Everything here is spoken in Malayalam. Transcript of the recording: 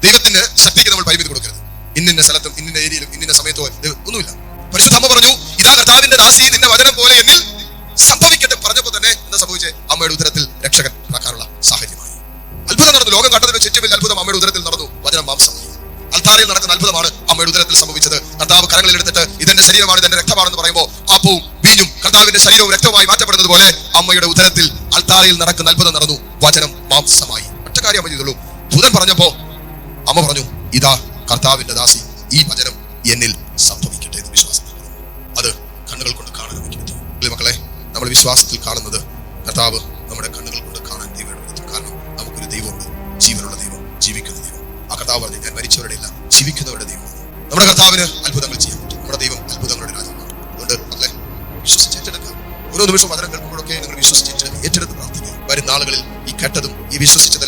ദൈവത്തിന്റെ ശക്തിക്ക് നമ്മൾ പരിമിതി കൊടുക്കരുത്. ഇന്ന സ്ഥലത്തും ഇന്ന ഏരിയയിലും ഇന്ന സമയത്തോ ഒന്നുമില്ല. പരിശുദ്ധ അമ്മ പറഞ്ഞു, ഇതാ കർത്താവിന്റെ ദാസി, നിന്റെ വചനം പോലെ എന്നിൽ സംഭവിക്കട്ടെ. പറഞ്ഞപ്പോൾ തന്നെ എന്താ സംഭവിച്ചേ? അമ്മയുടെ ഉദരത്തിൽ രക്ഷകൻ പിറക്കാനുള്ള സാഹചര്യമായി. അത്ഭുതം നടന്നു. ലോകം കണ്ടതിൽ വെച്ച് ഏറ്റവും വലിയ അത്ഭുതം അമ്മയുടെ ഉദരത്തിൽ നടന്നു. വചനം മാംസമായി. അൽത്താരയിൽ നടക്കുന്ന അത്ഭുതമാണ് അമ്മയുടെ ഉദരത്തിൽ സംഭവിച്ചത്. കർത്താവ് കരങ്ങളിൽ എടുത്തിട്ട് ഇതെന്റെ ശരീരമാണ്, ഇതെന്റെ രക്തമാണെന്ന് പറയുമ്പോൾ അപ്പവും വീഞ്ഞും കർത്താവിന്റെ ശരീരവും രക്തവുമായി മാറ്റപ്പെടുന്നത് പോലെ അമ്മയുടെ ഉദരത്തിൽ അൽത്താരയിൽ നടക്കുന്ന അത്ഭുതം നടന്നു. വചനം മാംസമായി. ഒറ്റ കാര്യം അമ്മ ചെയ്തുള്ളൂ. ദൂതൻ പറഞ്ഞപ്പോ അമ്മ പറഞ്ഞു, ഇതാ കർത്താവിന്റെ ദാസി, ഈ വചനം എന്നിൽ സംഭവിക്കട്ടെ എന്ന് വിശ്വാസത്തിൽ പറഞ്ഞു. അത് കണ്ണുകൾ കൊണ്ട് കാണാൻ എനിക്ക് പറ്റും. മക്കളെ, നമ്മൾ വിശ്വാസത്തിൽ കാണുന്നത് കർത്താവ് നമ്മുടെ കണ്ണുകൾ കൊണ്ട് കാണാൻ ദൈവം ഇടപെടുത്തും. കാരണം നമുക്കൊരു ദൈവമുണ്ട്, ജീവനുള്ള ദൈവം, ജീവിക്കുന്ന ദൈവം. ആ കർത്താവ് പറഞ്ഞു, ഞാൻ മരിച്ചവരുടെ ഇല്ല, ജീവിക്കുന്നവരുടെ ദൈവമാണ്. നമ്മുടെ കർത്താവിന് അത്ഭുതങ്ങൾ ചെയ്യാൻ പറ്റും. നമ്മുടെ ദൈവം അത്ഭുതങ്ങളുടെ രാജാവാണ്. അതുകൊണ്ട് മക്കളെ, വിശ്വസിച്ചേറ്റെടുക്കുക. ഓരോ നിമിഷവും വചനം കേൾക്കുമ്പോഴൊക്കെ നിങ്ങൾ വിശ്വസിച്ച് ഏറ്റെടുത്ത് പ്രാർത്ഥിക്കുക. വരും നാളുകളിൽ ഈ കേട്ടതും ഈ വിശ്വസിച്ചത്